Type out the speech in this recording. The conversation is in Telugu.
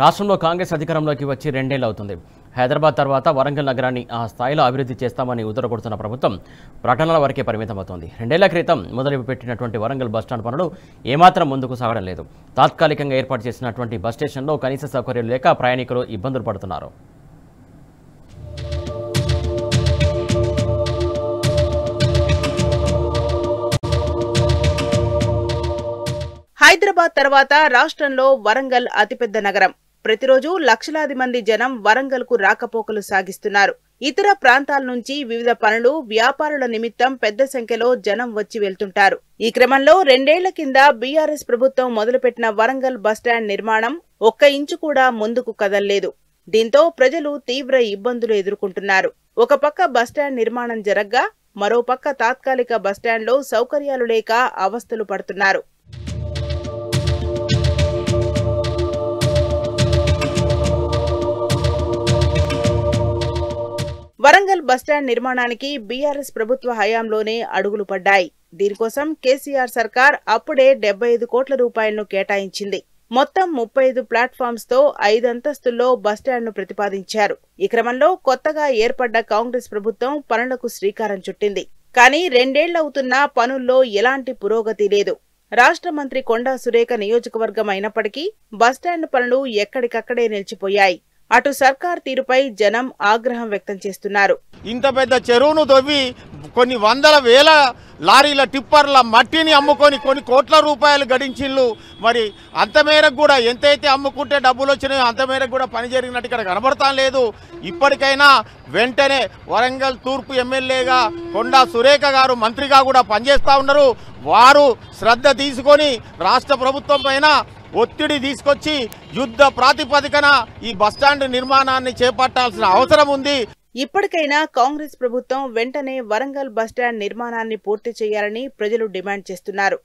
రాష్ట్రంలో కాంగ్రెస్ అధికారంలోకి వచ్చి రెండేళ్లు అవుతుంది. హైదరాబాద్ తర్వాత వరంగల్ నగరాన్ని ఆ స్థాయిలో అభివృద్ధి చేస్తామని ఉదరగొడుతున్న ప్రభుత్వం ప్రకటనల వరకే పరిమితమవుతోంది. రెండేళ్ల క్రితం మొదలుపెట్టినటువంటి వరంగల్ బస్టాండ్ పనులు ఏమాత్రం ముందుకు సాగడం లేదు. తాత్కాలికంగా ఏర్పాటు చేసినటువంటి బస్ స్టేషన్లో కనీస సౌకర్యాలు లేక ప్రయాణికులు ఇబ్బందులు పడుతున్నారు. హైదరాబాద్ తర్వాత రాష్ట్రంలో వరంగల్ అతిపెద్ద నగరం. ప్రతిరోజు లక్షలాది మంది జనం వరంగల్కు రాకపోకలు సాగిస్తున్నారు. ఇతర ప్రాంతాల నుంచి వివిధ పనులు, వ్యాపారుల నిమిత్తం పెద్ద సంఖ్యలో జనం వచ్చి వెళ్తుంటారు. ఈ క్రమంలో రెండేళ్ల కింద బీఆర్ఎస్ ప్రభుత్వం మొదలుపెట్టిన వరంగల్ బస్టాండ్ నిర్మాణం ఒక్క ఇంచు కూడా ముందుకు కదల్లేదు. దీంతో ప్రజలు తీవ్ర ఇబ్బందులు ఎదుర్కొంటున్నారు. ఒక పక్క బస్టాండ్ నిర్మాణం జరగ్గా మరోపక్క తాత్కాలిక బస్టాండ్లో సౌకర్యాలు లేక అవస్థలు పడుతున్నారు. వరంగల్ బస్టాండ్ నిర్మాణానికి బీఆర్ఎస్ ప్రభుత్వ హయాంలోనే అడుగులు పడ్డాయి. దీనికోసం కేసీఆర్ సర్కార్ అప్పుడే 75 కోట్ల రూపాయలను కేటాయించింది. మొత్తం 35 ప్లాట్ఫామ్స్ తో 5 అంతస్తుల్లో బస్టాండ్ను ప్రతిపాదించారు. ఈ క్రమంలో కొత్తగా ఏర్పడ్డ కాంగ్రెస్ ప్రభుత్వం పనులకు శ్రీకారం చుట్టింది. కానీ రెండేళ్లవుతున్నా పనుల్లో ఎలాంటి పురోగతి లేదు. రాష్ట్ర మంత్రి కొండా సురేఖ నియోజకవర్గం అయినప్పటికీ బస్టాండ్ పనులు ఎక్కడికక్కడే నిలిచిపోయాయి. అటు సర్కార్ తీరుపై జనం ఆగ్రహం వ్యక్తం చేస్తున్నారు. ఇంత పెద్ద చెరువును తవ్వి కొన్ని వందల వేల లారీల టిప్పర్ల మట్టిని అమ్ముకొని కొన్ని కోట్ల రూపాయలు గడించిళ్ళు. మరి అంత మేరకు కూడా ఎంతైతే అమ్ముకుంటే డబ్బులు వచ్చినాయో అంత మేరకు కూడా పని జరిగినట్టు ఇక్కడ కనబడతాం లేదు. ఇప్పటికైనా వెంటనే వరంగల్ తూర్పు ఎమ్మెల్యేగా కొండా సురేఖ గారు మంత్రిగా కూడా పనిచేస్తూ ఉన్నారు. వారు శ్రద్ధ తీసుకొని రాష్ట్ర ప్రభుత్వం పైన ఒత్తిడి తీసుకొచ్చి యుద్ధ ప్రాతిపదికన ఈ బస్టాండ్ నిర్మాణాన్ని చేపట్టాల్సిన అవసరం ఉంది. ఇప్పటికైనా కాంగ్రెస్ ప్రభుత్వం వెంటనే వరంగల్ బస్టాండ్ నిర్మాణాన్ని పూర్తి చేయాలని ప్రజలు డిమాండ్ చేస్తున్నారు.